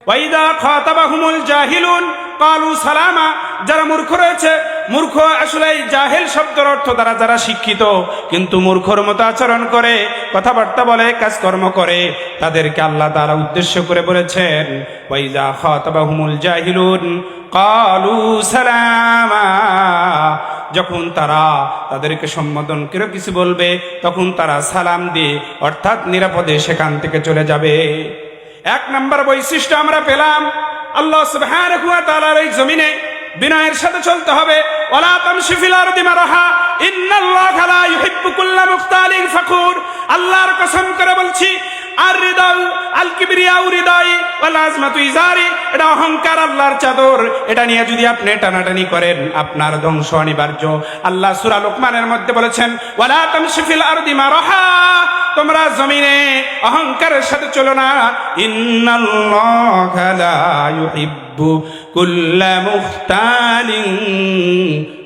ওয়াইদা খাতাবাহুমুল জাহিলুন ক্বালু সালামা। যারা মূর্খ রয়েছে, মূর্খ আসলে এই জাহেল শব্দের অর্থ দ্বারা যারা শিক্ষিত কিন্তু মূর্খর মতো আচরণ করে, কথাবার্তা বলে, কাজকর্ম করে, তাদেরকে আল্লাহ তাআলা উদ্দেশ্য করে বলেছেন ওয়াইদা খাতাবাহুমুল জাহিলুন ক্বালু সালামা। যখন তারা তাদেরকে সম্বোধন করে কিছু বলবে তখন তারা সালাম দিয়ে অর্থাৎ নিরাপদে সেখান থেকে চলে যাবে। এক নম্বর বৈশিষ্ট্য আমরা পেলাম, আল্লাহ সুবহানাহু ওয়া তাআলার এই জমিনে বিনয়ের সাথে চলতে হবে। ওয়ালা তামশি ফিল আরদি মারহা ইন্নাল্লাহা লা ইউহিব্বু কুল্লা মুখতালিন ফাখুর। আল্লাহর কসম করে বলছি, আর রিদাউ আল কিবরিয়াউ রিদাই ওয়াল আজমাতু ইজারি, এটা অহংকার আল্লাহর চাদর, এটা নিয়ে যদি আপনি টানাটানি করেন আপনার ধ্বংস অনিবার্য। আল্লাহ সূরা লোকমানের মধ্যে বলেছেন ওয়ালা তামশি ফিল আরদি মারহা, তোমরা জমিনে অহংকারের সাথে চলো না। ইন্নাল্লাহা লা ইউহিব্বু কুল্লা মুখতালিন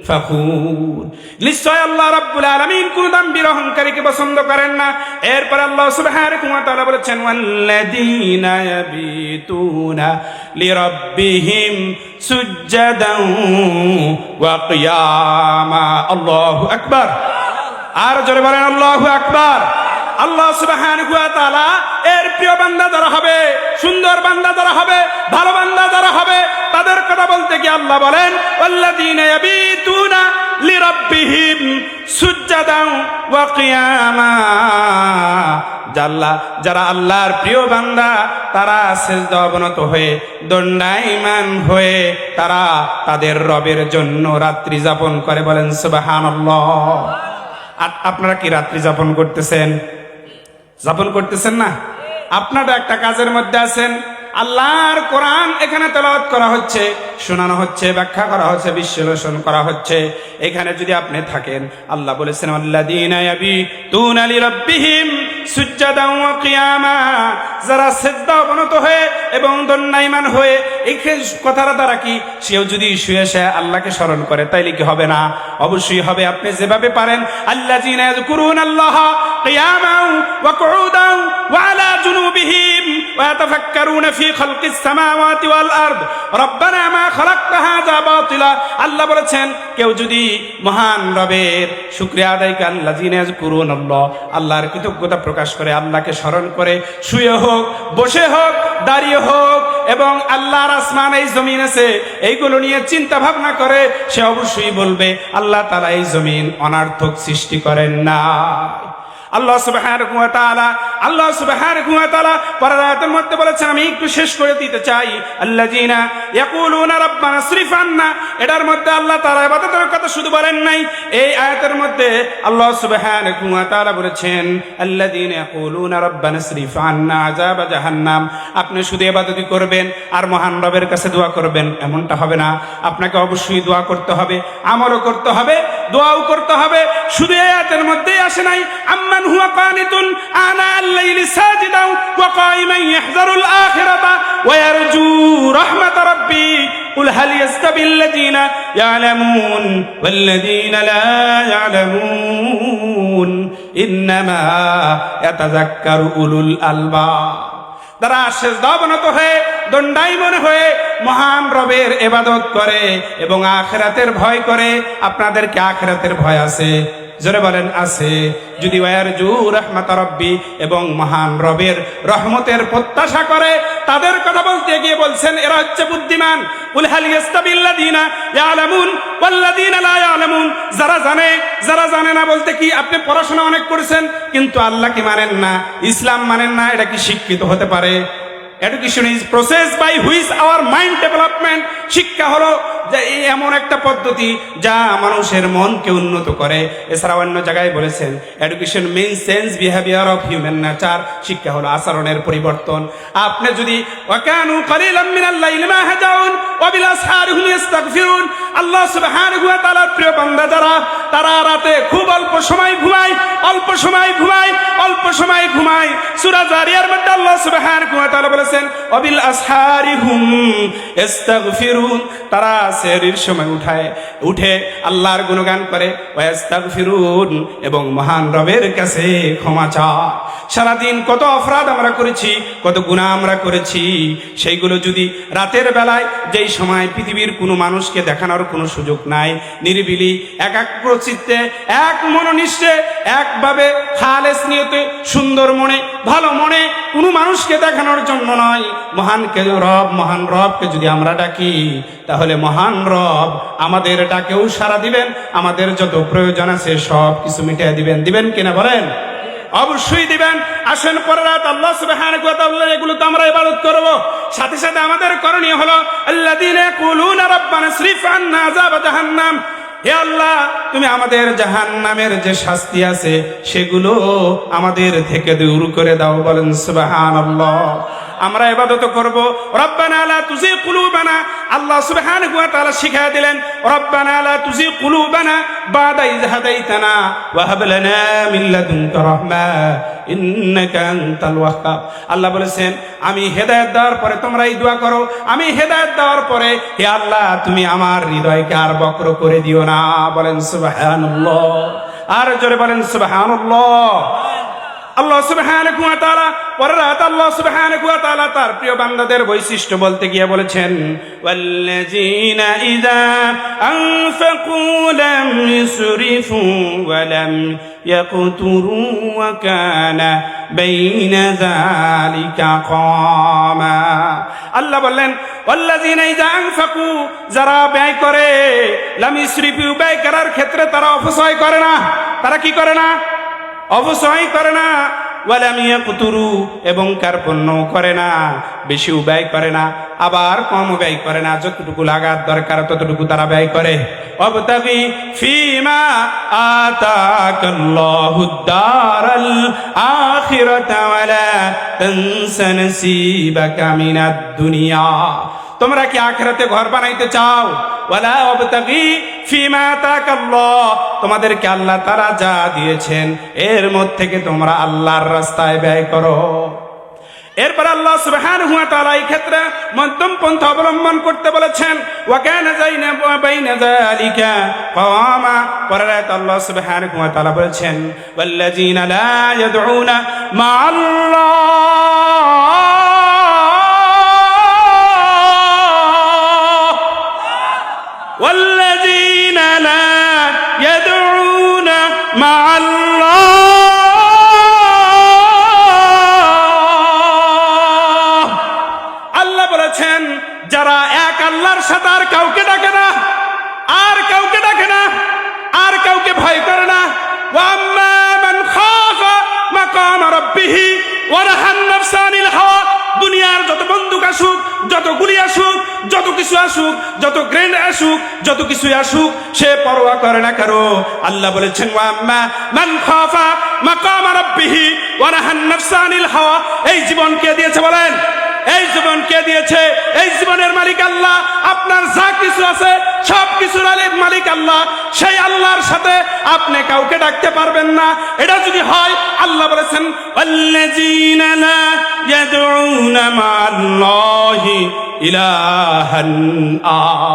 ফাখুর। নিশ্চয় আল্লাহ রাব্বুল আলামিন কোন দাম্ভিক অহংকারীকে পছন্দ করেন না। এরপর আল্লাহ সুবহানাহু ওয়া তাআলা বলেছেন ওয়াল্লাযীনা ইয়াবিতুনা লিরাব্বিহিম সুজদান ওয়া কিয়ামা। আল্লাহু আকবার। আর জোরে বলেন আল্লাহু আকবার। আল্লাহ সুবহানাহু ওয়া তাআলা এর প্রিয় বান্দা যারা হবে, সুন্দর বান্দা যারা হবে, ভালো বান্দা যারা হবে, তাদের কথা বলতে গিয়ে আল্লাহ বলেন ওয়াল্লাযীনা ইয়াবিতুনা লিরাব্বিহিম সুজদান ওয়া কিয়ামা। যারা আল্লাহর প্রিয় বান্দা তারা সিজদা অবনত হয়ে দণ্ডায়মান হয়ে তারা তাদের রবের জন্য রাত্রি যাপন করে। বলেন সুবহানাল্লাহ। আপনারা কি রাত্রি যাপন করতেছেন? যাপন করতেছেন না? আপনারা একটা কাজের মধ্যে আছেন, আল্লাহর কোরআন এখানে তেলাওয়াত করা হচ্ছে, শোনানো হচ্ছে, ব্যাখ্যা করা হচ্ছে, বিশ্লেষণ করা হচ্ছে। এখানে যদি আপনি থাকেন, আল্লাহ বলেছেন আল্লাযীনা ইয়াবিতুনা লিরাব্বিহিম সুজদান ওয়া কিয়ামা। যারা সিজদা অবনত হয়ে এবং দণ্ডায়মান হয়ে, এই কথাটা দ্বারা কি সেও যদি শুয়ে সে আল্লাহকে স্মরণ করে তাইলে কি হবে না? অবশ্যই হবে। আপনি যেভাবে পারেন আল্লাযীনা ইয়াযকুরুনাল্লাহা কিয়ামান ওয়া কুউদান ওয়া আলা জুনুবিহিম ওয়া ইয়াতাফাক্কারুনা ফি খালকিস সামাওয়াতি ওয়াল আরদ রব্বানা মা খালাকতা হাযা বাতিলা। আল্লাহ বলেছেন কেউ যদি মহান রবের শুকরিয়া আদায় করে, আল্লাযীনা ইয়াযকুরুনাল্লাহ, আল্লাহর কৃতজ্ঞতা প্রকাশ করে, আল্লাহকে স্মরণ করে, শুয়ে হোক, বসে হোক, দাঁড়িয়ে হোক, এবং আল্লাহর আসমান এই জমিন আছে এইগুলো নিয়ে চিন্তা ভাবনা করে, সে অবশ্যই বলবে আল্লাহ তাআলা এই জমিন অনার্থক সৃষ্টি করেন না। আল্লাহ সুবহানাহু ওয়া তাআলা পরের আয়াতের মধ্যে বলেছেন, আমি একটু শেষ করে দিতে চাই, আল্লাযীনা ইয়াকুলুনা রাব্বানা ইসরিফ আন্না। এটার মধ্যে আল্লাহ তাআলা ইবাদতের কথা শুধু বলেন নাই, এই আয়াতের মধ্যে আল্লাহ সুবহানাহু ওয়া তাআলা বলেছেন আল্লাযীনা ইয়াকুলুনা রাব্বানা ইসরিফ আন্না আযাব জাহান্নাম। আপনি শুধু ইবাদতই করবেন আর মহান রবের কাছে দোয়া করবেন এমনটা হবে না। আপনাকে অবশ্যই দোয়া করতে হবে, আমলও করতে হবে, দোয়াও করতে হবে। শুধু এই আয়াতের মধ্যেই আসে নাই আম্মান হুয়া কানিতুন আনা আল-লাইলি সাজিদান ওয়া কাইমান ইয়াহযারুল আখিরাতা ওয়া ইয়ারজু রাহমাত রাব্বি কুল হাল ইয়াস্তাবিল্লাযীনা ইয়ালামুন ওয়াল্লাযীনা লা ইয়ালামুন ইন্নামা ইয়াতাযাক্কারু উলুল আলবাব। তারা সিজদা অবনত হয়ে দণ্ডায়মান হয়ে মহান রবের ইবাদত করে এবং আখিরাতের ভয় করে। আপনাদেরকে আখিরাতের ভয় আছে? জোরে বলেন আছে। যদি ওয়ারজু রাহমাত রাব্বি এবং মহান রবের রহমতের প্রত্যাশা করে, তাদের কথা বলতে গিয়ে বলছেন এরা হচ্ছে বুদ্ধিমান। কুল হাল ইয়াস্তাবিল্লাযীনা ইয়ালামুন ওয়াল্লাযীনা লা ইয়ালামুন। যারা জানে, যারা জানে না বলতে কি আপনি পড়াশোনা অনেক করেছেন কিন্তু আল্লাহকে মানেন না, ইসলাম মানেন না, এটা কি শিক্ষিত হতে পারে? Education is process by which our mind development. শিক্ষা হলো যে এমন একটা পদ্ধতি যা মানুষের মনকে উন্নত করে। এছাড়া অন্য জায়গায় বলেছেন education means change behaviour of human nature. শিক্ষা হলো আচরণের পরিবর্তন। আপনি যদি ওয়াকানু কালিলাম মিনাল লাইলি মা হাজাউন ওয়া বিল আসহারি হুম ইস্তাগফিরুন। আল্লাহ সুবহানাহু ওয়া তাআলার প্রিয় বান্দা যারা, তারা রাতে খুব অল্প সময় ঘুমায়, অল্প সময় ঘুমায়, অল্প সময় ঘুমায়। সূরা জারিয়ার মধ্যে আল্লাহ সুবহানাহু ওয়া তাআলা বলেছেন ওয়া বিল আসহারি হুম ইস্তাগফিরুন। তারা সেহরির সময় উঠে আল্লাহর গুণগান করে, ওয়াস্তাগফিরুন, এবং মহান রবের কাছে ক্ষমা চায়। সারাদিন কত অপরাধ আমরা করেছি, কত গুনাহ আমরা করেছি, সেইগুলো যদি রাতের বেলায়, যেই সময় পৃথিবীর কোনো মানুষকে দেখানোর কোনো সুযোগ নাই, নিরিবিলি একাগ্র চিত্তে এক মনোনিষ্ঠে একভাবে খালেস নিয়তে সুন্দর মনে ভালো মনে কোনো মানুষকে দেখানোর জন্য নয়, মহান রবকে যদি আমরা ডাকি, তাহলে মহান রব আমাদের ডাকেও সাড়া দিবেন, আমাদের যত প্রয়োজন আছে সব কিছু মিটিয়ে দিবেন কিনা বলেন? অবশ্যই দিবেন। আসেন পরের রাত আল্লাহ সুবহানাহু ওয়া তাআলা এগুলো তো আমরা ইবাদত করব, সাথে সাথে আমাদের করণীয় হলো আল্লাযীনা ইয়াকুলুনা রাব্বানা ইসরিফ আন্না আযাব জাহান্নাম, হে আল্লাহ তুমি আমাদের জাহান্নামের যে শাস্তি আছে সেগুলো আমাদের থেকে দূর করে দাও। বলেন সুবহানাল্লাহ। আমরা ইবাদত করব রব্বানা লা তুযিগ কুলুবানা, আল্লাহ সুবহানাহু ওয়া তাআলা শিখিয়ে দিলেন রব্বানা লা তুযিগ কুলুবানা বাদা ইয হাদাইতানা ওয়া হাব লানা মিন লাদুনকা রাহমা ইন্নাকা আনতাল ওয়াহ্হাব। আল্লাহ বলেছেন আমি হেদায়েত দেওয়ার পরে তোমরা এই দোয়া করো, আমি হেদায়েত দেওয়ার পরে হে আল্লাহ তুমি আমার হৃদয়কে আর বক্র করে দিও না। বলেন সুবহানাল্লাহ। আর জোরে বলেন সুবহানাল্লাহ। আল্লাহ সুবহানাহু ওয়া তাআলা পরের আয়াত আল্লাহ সুবহানাহু ওয়া তাআলা তার প্রিয় বান্দাদের বৈশিষ্ট্য বলতে গিয়ে বলেছেন ওয়াল্লাযীনা ইযা আনফাকু লাম ইসরিফু ওয়া লাম ইয়াকতুরু ওয়া কানা বাইনা যালিকা কামা। আল্লাহ বললেন ওয়াল্লাযীনা ইযা আনফাকু, যারা ব্যয় করে, লাম ইসরিফু, ব্যয় করার ক্ষেত্রে তারা অপচয় করে না। তারা কি করে না? অবশ্যই করে না। ওয়ালাম ইয়াকতুরু, এবং কার্পণ্য করে না, বেশিও ব্যয় করে না আবার কমও ব্যয় করে না, যতটুকু লাগার দরকার ততটুকু তারা ব্যয় করে। ওয়াবতাগি ফীমা আতাকাল্লাহুদ দারাল আখিরাতা ওয়ালা তানসা নাসীবাকা মিনাদ দুনিয়া। তোমরা কি আখিরাতে ঘর বানাইতে চাও? ওয়ালা ওয়াবতাগি ফীমা আতাকাল্লাহ, তোমাদেরকে আল্লাহ তাআলা যা দিয়েছেন এর মধ্যে থেকে তোমরা আল্লাহর রাস্তায় ব্যয় করো। এরপর আল্লাহ সুবহানাহু ওয়া তাআলা এই ক্ষেত্রে মধ্যম পন্থা অবলম্বন করতে বলেছেন ওয়া কানা বাইনা যালিকা কাওয়ামা। পরের আয়াতে আল্লাহ সুবহানাহু ওয়া তাআলা বলেছেন ওয়াল্লাযীনা লা ইয়াদউনা মা'আল্লাহ والذين لا يدعون مع الله। আল্লাহ বলেছেন যারা এক আল্লাহর সাথে আর কাউকে ডাকে না, আর কাউকে ডাকে না, আর কাউকে ভয় করে না। ওয়া আম্মা মান খাফা মাকাম রাব্বিহি ওয়া নাহান নাফসা আনিল হাওয়া, দুনিয়ার যত বন্দুক আসুক, যত গুলি আসুক, যত কিছু আসুক, যত গ্রেনেড আসুক, যত কিছু আসুক, সে পরোয়া করে না কারো। আল্লাহ বলেছেন ওয়া আম্মা মান খাফা মাকাম রাব্বিহি ওয়া নাহান নাফসা আনিল হাওয়া। এই জীবন কে দিয়েছে বলেন? এই জীবন কে দিয়েছে? এই জীবনের মালিক আল্লাহ। আপনার যা কিছু আছে সব কিছুর মালিক আল্লাহ। সেই আল্লাহর সাথে আপনি কাউকে ডাকতে পারবেন না। এটা যদি হয়, আল্লাহ বলেছেন আল্লাযীনা লা ইয়াদউনা মা'আল্লাহি ইলাহান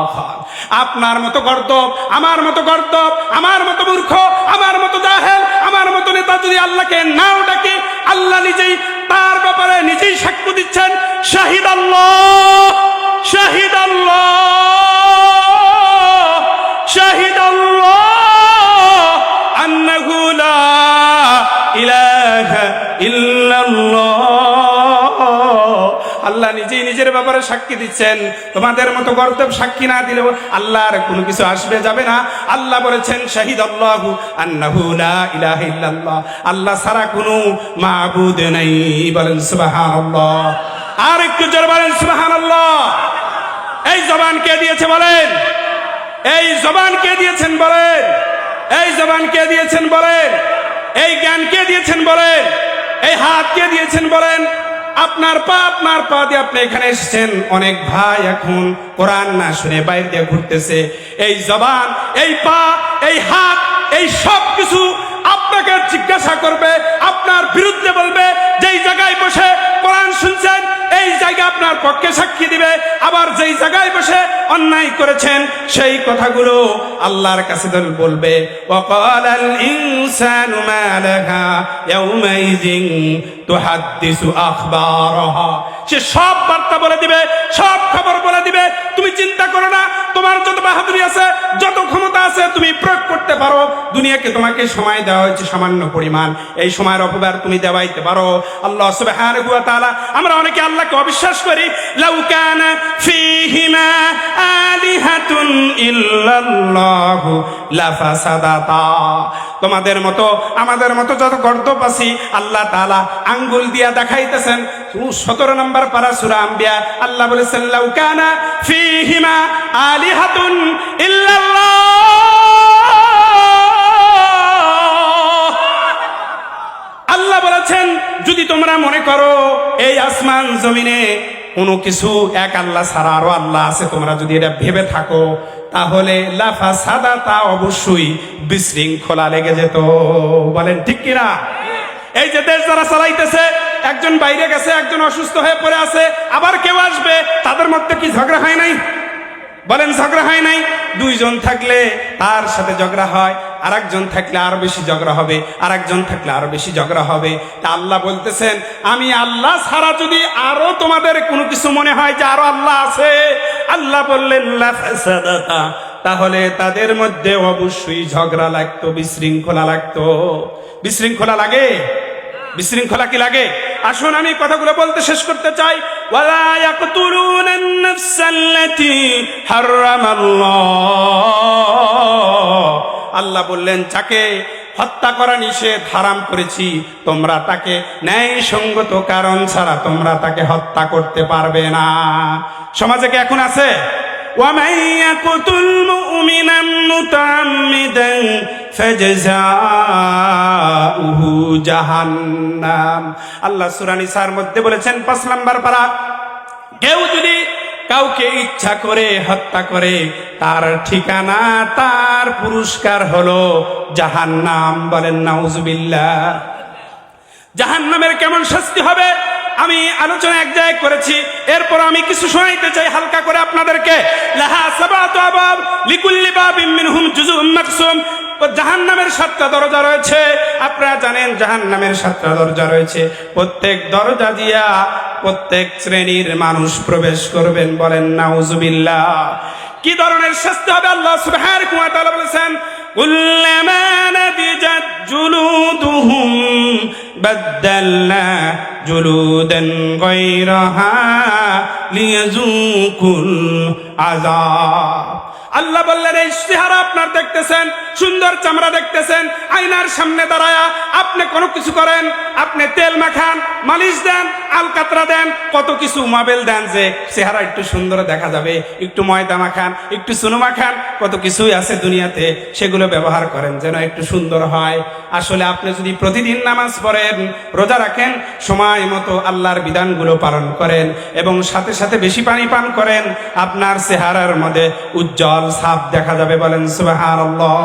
আখার। আপনার মতো গর্দভ, আমার মতো গর্দভ, আমার মতো মূর্খ, আমার মতো জাহেল, আমার মতো নেতা যদি আল্লাহকে নাও ডাকে, আল্লাহ নিজেই তার ব্যাপারে নিজেই সাক্ষ্য দিচ্ছেন শাহিদ আল্লাহ, শাহিদ আল্লাহ, শাহিদ আল্লাহ আন্নাহু লা ইলাহা ইল্লাল্লাহ। আল্লাহ নিজেই নিজের ব্যাপারে সাক্ষী দিচ্ছেন। তোমাদের মতো গর্দভ সাক্ষী না দিলেও আল্লাহর কোনো কিছু আসবে যাবে না। আল্লাহ বলেছেন শাহিদ আল্লাহু আন্নাহু লা ইলাহা ইল্লাল্লাহ, আল্লাহ ছাড়া কোনো মাবুদ নাই। বলেন সুবহানাল্লাহ। আর একটু জোরে বলেন সুবহানাল্লাহ। এই জবান কে দিয়েছে বলেন? এই জবান কে দিয়েছেন বলেন? এই জবান কে দিয়েছেন বলেন? এই জ্ঞান কে দিয়েছেন বলেন? এই হাত কে দিয়েছেন বলেন? আপনার পা দিয়ে আপনি এখানে এসেছেন। অনেক ভাই এখন কোরআন না শুনে বাইরে দিয়ে ঘুরতেছে। এই জবান, এই পা, এই হাত, এই সব কিছু আপনাকে জিজ্ঞাসা করবে, আপনার বিরুদ্ধে বলবে। যেই জায়গায় বসে কোরআন শুনছেন এই জায়গা আপনার পক্ষে সাক্ষী দিবে, আবার যেই জায়গায় বসে অন্যায় করেছেন সেই কথাগুলো আল্লাহর কাছে বলবে। ওয়াকালাল ইনসানু মা লাহা ইয়াউমাইযিন তুহাদ্দিসু আখবারাহা, সে সব বার্তা বলে দিবে, সব খবর বলে দিবে। তুমি চিন্তা করো না, তোমার যত বাহাদুরি আছে, যত ক্ষমতা আছে তুমি প্রয়োগ করতে পারো। দুনিয়াকে তোমাকে সময় দেওয়া হয়েছে সামান্য পরিমাণ, এই সময়ের অপব্যয় তুমি দেওয়াইতে পারো। আল্লাহ সুবহানাহু ওয়া তাআলা, আমরা অনেকে আল্লাহকে অবিশ্বাস করি। লাউ কানা ফীহিমা আলিহাতুন ইল্লাল্লাহু লাফাসাদাতা, তোমাদের মতো আমাদের মতো যত গর্দপ আছি আল্লাহ তাআলা আঙ্গুল দিয়া দেখাইতেছেন। 17 নম্বর পারা সূরা আম্বিয়া, আল্লাহ বলেছেন লাউ কানা ফীহিমা আলিহাতুন ইল্লাল্লাহ, আল্লাহ বলেছেন যদি তোমরা মনে করো এই আসমান জমিনে কোনো কিছু এক আল্লাহ ছাড়া আরো আল্লাহ আছে, তোমরা যদি এটা ভেবে থাকো তাহলে লাফাসাদাতা, অবশ্যই বিশৃঙ্খলা লেগে যেত। বলেন ঠিক কিনা? এই যে দেশ যারা চালাইতেছে, একজন বাইরে গেছে, একজন অসুস্থ হয়ে পড়ে আছে, আবার কেউ আসবে, তাদের মধ্যে কি ঝগড়া হয় নাই? বলেন ঝগড়া হয় নাই? দুইজন থাকলে তার সাথে ঝগড়া হয়, আর একজন থাকলে আরো বেশি ঝগড়া হবে, আর একজন থাকলে আরো বেশি ঝগড়া হবে। তা আল্লাহ বলতেছেন আমি আল্লাহ ছাড়া যদি আরো তোমাদের কোনো কিছু মনে হয় যে আরো আল্লাহ আছে, আল্লাহ বললেন লাফাসাদাতা, তাহলে তাদের মধ্যে অবশ্যই ঝগড়া লাগতো, বিশৃঙ্খলা লাগতো। বিশৃঙ্খলা লাগে? বিশৃঙ্খলা কি লাগে? আসুন আমি কথাগুলো বলতে শেষ করতে চাই। ওয়ালা ইয়াকতুলুনান নাফসাল্লাতী হারামাল্লাহ, আল্লাহ বললেন যাকে হত্যা করা নিষেধ, হারাম করেছি, তোমরা তাকে ন্যায়সঙ্গত কারণ ছাড়া তোমরা তাকে হত্যা করতে পারবে না। সমাজে কি এখন আছে? وَمَن يَقْتُلْ مُؤْمِنًا مُتَعَمِّدًا فَجَزَاؤُهُ جَهَنَّمُ, আল্লাহ সূরা নিসার মধ্যে বলেছেন 5 নম্বর পারা, কেউ যদি কাউকে ইচ্ছা করে হত্যা করে তার ঠিকানা, তার পুরস্কার হলো জাহান্নাম। বলেন নাউজুবিল্লাহ। জাহান্নামের কেমন শাস্তি হবে আমি আলোচনা এক জায়গায় করেছি, এরপর আমি কিছু শোনাইতে চাই হালকা করে আপনাদেরকে। লাহা সাবাতু আবাব লিকুল্লি বাবিন মিনহুম জুজুম মাকসুম, জাহান্নামের 7টা দরজা রয়েছে। আপনারা জানেন জাহান্নামের 7টা দরজা রয়েছে, প্রত্যেক দরজা দিয়া প্রত্যেক শ্রেণীর মানুষ প্রবেশ করবেন। বলেন নাউজুবিল্লাহ। কি ধরনের শাস্তি হবে আল্লাহ সুবহানাহু ওয়া তাআলা বলেছেন, কুল্লামা নাদিজাত জুলুদুহুম বাদদালনা জুলুদান গায়রাহা লিয়াযুকুল আযাব। আল্লাহ বললেন এই চেহারা আপনার দেখতেছেন, সুন্দর চামড়া দেখতেছেন, আয়নার সামনে দাঁড়ায়া আপনি কোনো কিছু করেন, আপনি তেল মাখান, মালিশ দেন, আলকাতরা দেন, কত কিছু মাবেল দেন যে চেহারা একটু সুন্দর দেখা যাবে, একটু ময়দা মাখান, একটু চুনো মাখান, কত কিছুই আছে দুনিয়াতে, সেগুলো ব্যবহার করেন যেন একটু সুন্দর হয়। আসলে আপনি যদি প্রতিদিন নামাজ পড়েন, রোজা রাখেন, সময় মতো আল্লাহর বিধানগুলো পালন করেন এবং সাথে সাথে বেশি পানি পান করেন, আপনার চেহারার মধ্যে উজ্জ্বল ছাপ দেখা যাবে। বলেন সুবহানাল্লাহ।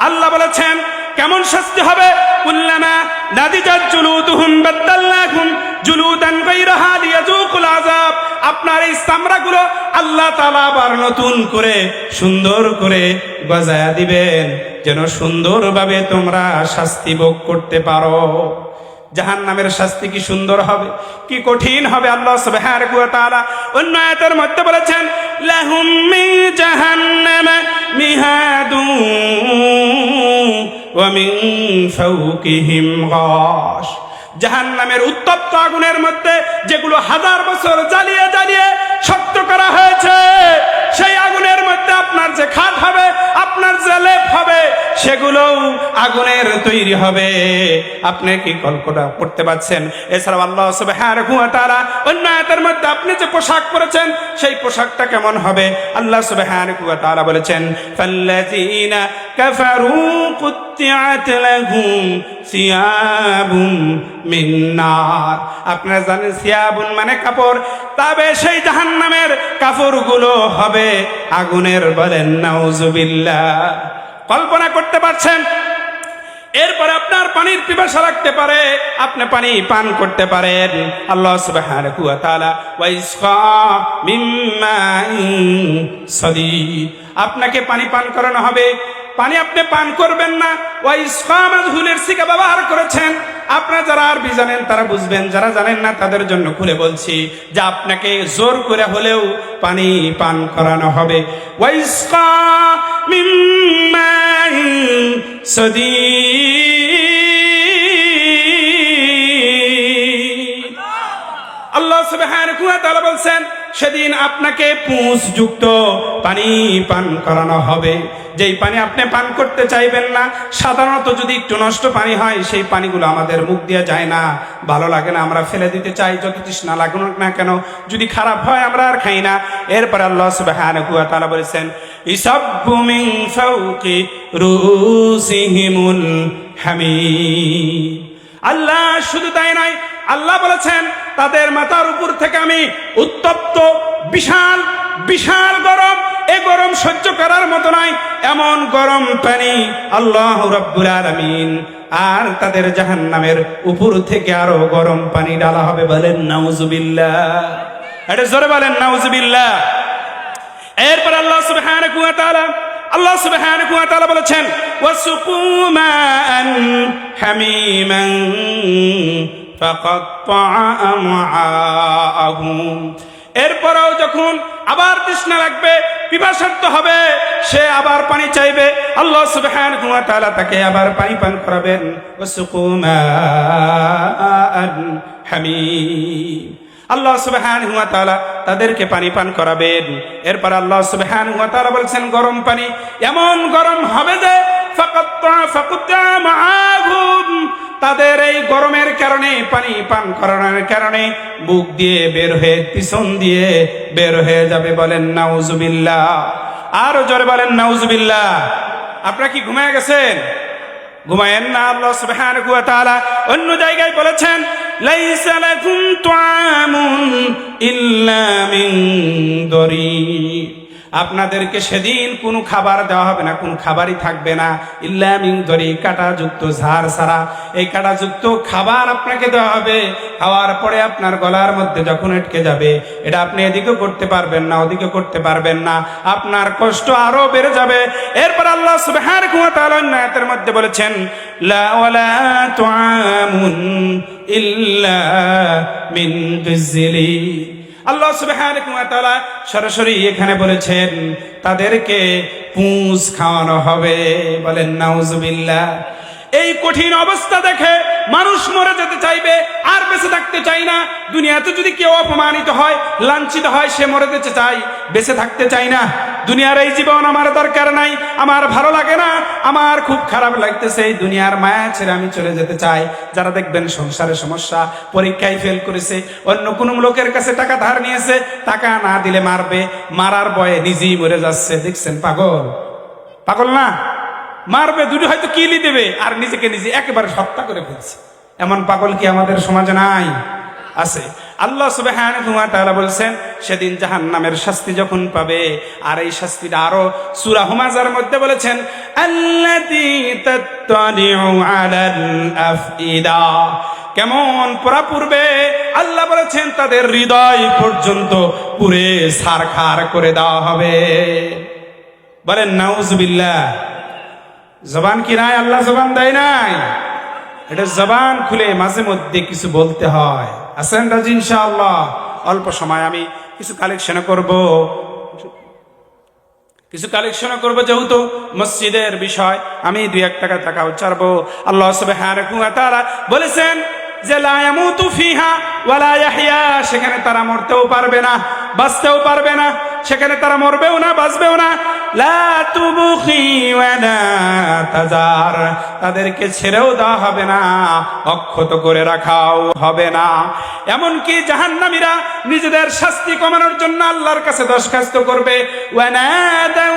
আল্লাহ বলেছেন কেমন শাস্তি হবে, কুল্লামা নাদিজাত জুলুদুহুম বাদদালনাহুম জুলুদান গায়রাহা লিয়াযুকুল আযাব, আপনার এই চামড়াগুলো আল্লাহ তাআলা আবার নতুন করে সুন্দর করে গজায়া দিবেন যেন সুন্দরভাবে তোমরা শাস্তি ভোগ করতে পারো। জাহান্নামের শাস্তি কি সুন্দর হবে, কি কঠিন হবে। আল্লাহ সুবহানাহু ওয়া তাআলা অন্য আয়াতের মধ্যে বলেছেন লাহুম মিন জাহান্নামা মিহাদুন ওয়া মিন ফাওকিহিম গাশ, জাহান্নামের উত্তপ্ত আগুনের মধ্যে যেগুলো 1000 বছর জ্বালিয়ে জ্বালিয়ে শক্ত করা হয়েছে, সেই আগুনের মধ্যে আপনার যে খাট হবে, আপনার যে লেপ হবে, সেগুলোও আগুনের তৈরি হবে। আপনি কি কল্পনা করতে পারছেন? এছাড়াও আল্লাহ সুবহানাহু ওয়া তাআলা অন্য আয়াতের মধ্যে আপনি যে পোশাক পরেছেন সেই পোশাকটা কেমন হবে আল্লাহ সুবহানাহু ওয়া তাআলা বলেছেন ফাল্লাযীনা কাফারু কুত্তিআত লাহুম সিয়াবুম মিন নার, আপনারা জানেন সিয়াবুন মানে কাপড়, তবে সেই জাহান্নামের কাপড়গুলো হবে আগুনের। বলেন নাউজুবিল্লাহ। কল্পনা করতে পারছেন এরপরে আপনার পানির পিপাসা লাগতে পারে, আপনি পানি পান করতে পারেন। আল্লাহ সুবহানাহু ওয়া তাআলা ওয়াইসকা মিম্মাইন সাদীদ, আপনাকে পানি পান করানো হবে, পানি আপনি পান করবেন না। ওয়াইসকা মাজহুলের সিগা ব্যবহার করেছেন। আপনারা যারা আরবি জানেন তারা বুঝবেন, যারা জানেন না তাদের জন্য খুলে বলছি যে আপনাকে জোর করে হলেও পানি পান করানো হবে। ওয়াইসকা মিম্মাইন সাদীদ, আল্লাহ সুবহানাহু ওয়া তাআলা বলছেন সেদিন আপনাকে পুঁজযুক্ত পানি পান করানো হবে। যেই পানি আপনি পান করতে চাইবেন না, সাধারণত যদি একটু নষ্ট পানি হয় সেই পানিগুলো আমাদের মুখ দিয়ে যায় না, ভালো লাগে না, আমরা ফেলে দিতে চাই, যত তৃষ্ণা লাগুক না কেন, যদি খারাপ হয় আমরা আর খাই না। এরপর আল্লাহ সুবহানাহু ওয়া তাআলা বলেছেন ইসাব্বু মিন ফাওকি রুসিহিমুল হামিম। আল্লাহ শুধু তাই নয়, আল্লাহ বলেছেন তাদের মাথার উপর থেকে আমি উত্তপ্ত বিশাল বিশাল গরম, এই গরম সহ্য করার মতো নয় এমন গরম পানি আল্লাহ রাব্বুল আলামিন, আর তাদের জাহান্নামের উপর থেকে আরো গরম পানি ডালা হবে। বলেন নাউজুবিল্লাহ, এটা জোরে বলেন নাউজুবিল্লাহ। এরপর আল্লাহ সুবহানাহু ওয়া তাআলা বলেছেন ওয়াসুকু মাআন হামিমান ফাকাত্তাআ আমআআহুম। এরপরও যখন আবার তৃষ্ণা লাগবে, পিপাসার্ত হবে, সে আবার পানি চাইবে, আল্লাহ সুবহানাহু ওয়া তাআলা তাকে আবার পানি পান করাবেন। ওয়াসুকু মাআন হামিম, আল্লাহ সুবহানাহু ওয়া তাআলা তাদেরকে পানি পান করাবেন। এরপর আল্লাহ সুবহানাহু ওয়া তাআলা বলছেন গরম পানি এমন গরম হবে যে ফাকাত্তা মাআহুম, তাদের এই গরমের কারণে, পানি পান করানোর কারণে বুক দিয়ে বের হয়ে, পিছন দিয়ে বের হয়ে যাবে। বলেন নাউজুবিল্লাহ, আরো জোরে বলেন নাউজুবিল্লাহ। আপনারা কি ঘুমায় গেছেন? ঘুমায়েন না। আল্লাহ সুবহানাহু ওয়া তাআলা অন্য জায়গায় বলেছেন লাইসা লাকুম তুআমুন ইল্লা মিন দরি, আপনাদেরকে সেদিন কোনো খাবার দেওয়া হবে না, কোনো খাবারই থাকবে না, ইল্লা মিন দরি, কাঁটাযুক্ত ঝাড় ছাড়া এই কাঁটাযুক্ত খাবার আপনাকে দেওয়া হবে। খাওয়ার পরে আপনার গলার মধ্যে যখন আটকে যাবে, এটা আপনি এদিকেও করতে পারবেন না, ওদিকে করতে পারবেন না, আপনার কষ্ট আরো বেড়ে যাবে। এরপর আল্লাহ সুবহানাহু ওয়া তাআলা আয়াতের মধ্যে বলেছেন লা ওয়ালা তুআমুন ইল্লা মিন গিজলি, আল্লাহ সুবহানাহু ওয়া তাআলা সরাসরি এখানে বলেছেন তাদেরকে পুঁজ খাওয়ানো হবে। বলেন নাউজুবিল্লাহ। এই কঠিন অবস্থা দেখে মানুষ মরে যেতে চাইবে, আর বেঁচে থাকতে চাই না। দুনিয়াতে যদি কেউ অপমানিত হয়, লাঞ্ছিত হয়, সে মরে যেতে চাই, বেঁচে থাকতে চাই না। দুনিয়ার এই জীবন আমার দরকার নাই, আমার ভালো লাগে না, আমার খুব খারাপ লাগতেছে, এই দুনিয়ার মায়া ছেড়ে আমি চলে যেতে চাই। যারা দেখবেন সংসারে সমস্যা, পরীক্ষায় ফেল করেছে, অন্য কোনো লোকের কাছে টাকা ধার নিয়েছে, টাকা না দিলে মারবে, মারার ভয়ে নিজেই মরে যাচ্ছে, দেখছেন পাগল? পাগল না? মারবে, দুটো হয়তো কিলি দেবে, আর নিজেকে নিজে একেবারে হত্যা করে ফেলছে। এমন পাগল কি আমাদের সমাজে নাই? আছে। আল্লাহ সুবহানাহু ওয়া তাআলা বলছেন সেদিন জাহান্নামের শাস্তি যখন পাবে, আর এই শাস্তিটা আরো সূরা হুমাযার মধ্যে বলেছেন আল্লাতী তাত্তালিউ আলাল আফইদা, কেমন পড়া পূর্বে আল্লাহ বলেছেন তাদের হৃদয় পর্যন্ত পুরে ছারখার করে দেওয়া হবে। বলেন নাউজুবিল্লাহ। জবান কি নাই? আল্লাহ জবান দেয় নাই? এটা জবান খুলে মাঝে মধ্যে কিছু বলতে হয়। আসেন রাজি ইনশাআল্লাহ। অল্প সময় আমি কিছু কালেকশন করব, যেহেতু মসজিদের বিষয় আমি 2-1 টাকা উচ্চারবো। আল্লাহ সুবহানাহু ওয়া তাআলা বলেছেন যে লা ইয়ামুতু ফিহা ওয়া লা ইয়াহইয়া, সেখানে তারা মরতেও পারবে না, বাঁচতেও পারবে না, সেখানে তারা মরবেও না, বাঁচবেও না। লা তুবখি ওয়া লা তাজার, তাদেরকে ছেড়েও দেওয়া হবে না, অক্ষত করে রাখাও হবে না। এমনকি জাহান্নামীরা নিজেদের শাস্তি কমানোর জন্য আল্লাহর কাছে দরখাস্ত করবে, ওয়া নাদাউ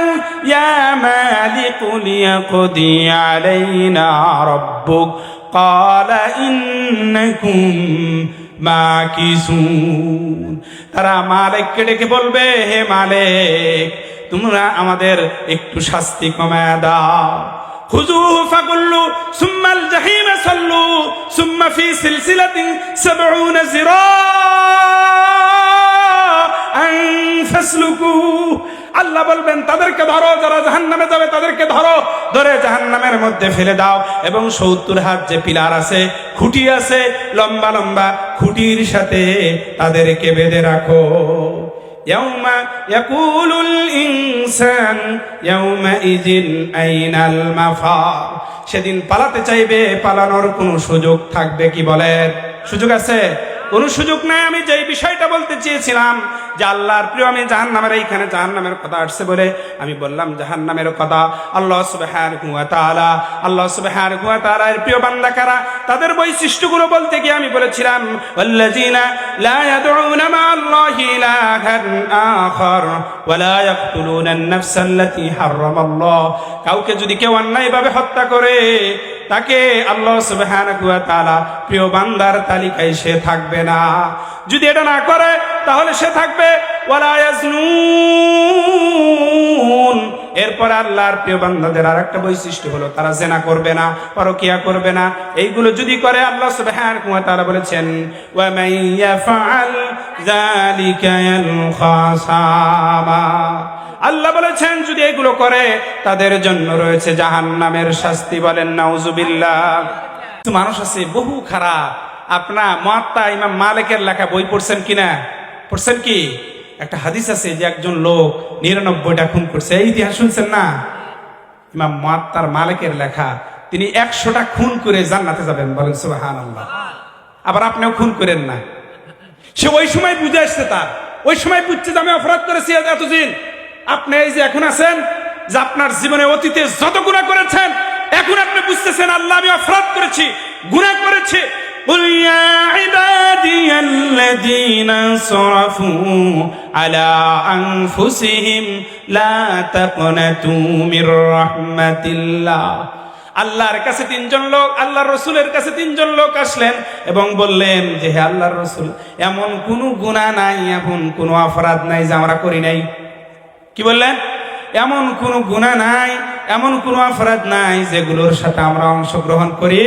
ইয়া মালিকু লিয়াকদি আলাইনা রাব্বুক ক্বালা ইন্নাকুম মাকিসুন, তারা মালিককে ডেকে বলবে হে মালিক, তোমরা আমাদের একটু শাস্তি কমায় দাও। খুযুহু ফাগুল্লু সুম্মাল জাহিম সাল্লু সুম্মা ফি সিলসিলাতিন 70 জিরাআন ফাসলুকু। আল্লাহ বলবেন তাদেরকে ধরো, যারা জাহান্নামে যাবে তাদেরকে ধরো, ধরে জাহান্নামের মধ্যে ফেলে দাও, এবং 70 হাত যে পিলার আছে, খুঁটি আছে, লম্বা লম্বা খুঁটির সাথে তাদেরকে বেঁধে রাখো। ইয়াউমা ইয়াকুলুল ইনসান ইয়াউমাইযিন আইনাল মাফার। সেদিন পালাতে চাইবে, পালানোর কোনো সুযোগ থাকবে কি বলেন? সুযোগ আছে? কোন সুযোগ নাই। আমি যে বিষয়টা বলতে চেয়েছিলাম যে আল্লাহর প্রিয়, আমি জাহান্নামের, এইখানে জাহান্নামের কথা আসছে বলে আমি বললাম জাহান্নামের কথা। আল্লাহ সুবহানাহু ওয়া তাআলা, আল্লাহ সুবহানাহু ওয়া তাআলার প্রিয় বান্দা কারা, তাদের বৈশিষ্ট্যগুলো বলতে গিয়ে আমি বলেছিলাম ওয়াল্লাযিনা লা ইয়াদউনা মা'আল্লাহি ইলাহান আখার ওয়া লা ইয়াকতুলুনা আন-নাফসা আল্লাতী হারামাল্লাহ। কাউকে যদি কেউ অন্যায়ভাবে হত্যা করে, তাকে আল্লাহ সুবহানাহু ওয়া তাআলা প্রিয় বান্দার তালিকায় সে থাকবে না। যদি এটা না করে তাহলে সে থাকবে ওয়ালা ইয়াজনুন। এরপর আল্লাহর প্রিয় বান্দাদের আরেকটা বৈশিষ্ট্য হলো তারা জিনা করবে না, পরকিয়া করবে না। এইগুলো যদি করে, আল্লাহ সুবহানাহু ওয়া তাআলা বলেছেন ওয়া মান ইয়াফআল যালিকা ইয়ালকা আসামা। আল্লাহ বলেছেন যদি এগুলো করে তাদের জন্য রয়েছে জাহান্নামের শাস্তি। বলেন নাউজুবিল্লাহ। মানুষ আছে বহু খারাপ। আপনার মুয়াত্তা ইমাম মালিকের লেখা বই পড়ছেন কিনা? পড়ছেন কি? একটা হাদিস আছে যে একজন লোক 99টা খুন করছে। এই ইতিহাস শুনছেন না? ইমাম মুয়াত্তার মালিকের লেখা, তিনি 100টা খুন করে জান্নাতে যাবেন। বলেন সুবহানাল্লাহ। আবার আপনিও খুন করেন না। সে ওই সময় বুঝে আসছে, তার ওই সময় বুঝছে যে আমি অপরাধ করেছি এতদিন। আপনি এই যে এখন আছেন, যে আপনার জীবনে অতীতে যত গুনাহ করেছেন, এখন আপনি বুঝতেছেন আল্লাহ আমি অপরাধ করেছি, গুনাহ করেছি। قل يا عبادي الذين اسرفوا على أنفسهم لا تقنطوا من رحمة الله। আল্লাহর কাছে তিনজন লোক, আল্লাহর রসুলের কাছে তিনজন লোক আসলেন এবং বললেন যে হে আল্লাহর রসুল, এমন কোনো গুনাহ নাই, এমন কোনো অপরাধ নাই যে আমরা করি নাই। কি বললেন? এমন কোনো গুনাহ নাই, এমন কোনো অপরাধ নাই যেগুলোর সাথে আমরা অংশগ্রহণ করি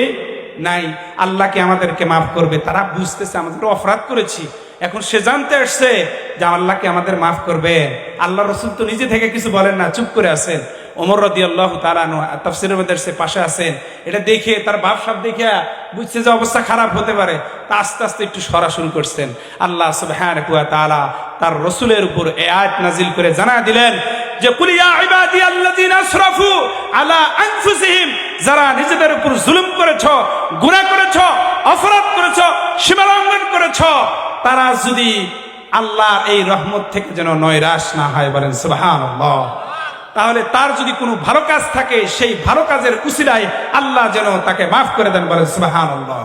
নাই। আল্লাহকে আমাদেরকে মাফ করবে। তারা বুঝতেছে আমাদের অপরাধ করেছি, এখন সে জানতে আসছে যে আল্লাহকে আমাদের মাফ করবে। আল্লাহ রসুল তো নিজে থেকে কিছু বলেন না, চুপ করে আছেন। ওমর রাদিয়াল্লাহু তাআলা আনহু তাফসীরের মধ্যে সে পাশে আছেন। এটা দেখে তার ভাবসাব দেখে বুঝছে যে অবস্থা খারাপ হতে পারে, তা আস্তে আস্তে একটু সরা শুরু করছেন। আল্লাহ সুবহানাহু ওয়া তাআলা তার রসুলের উপর এই আয়াত নাজিল করে জানা দিলেন যে কুল ইয়া ইবাদিয়াল্লাযিনা আসরাফু আলা আনফুসিহিম, যারা নিজেদের উপর জুলুম করেছো, গুনাহ করেছো, অপরাধ করেছো, সীমালঙ্ঘন করেছো, তারা যদি আল্লাহর এই রহমত থেকে যেন নৈরাশ না হয়। বলেন সুবহানাল্লাহ। তাহলে তার যদি কোনো ভালো কাজ থাকে, সেই ভালো কাজের উসিলায় আল্লাহ যেন তাকে মাফ করে দেন। বলেন সুবহানাল্লাহ।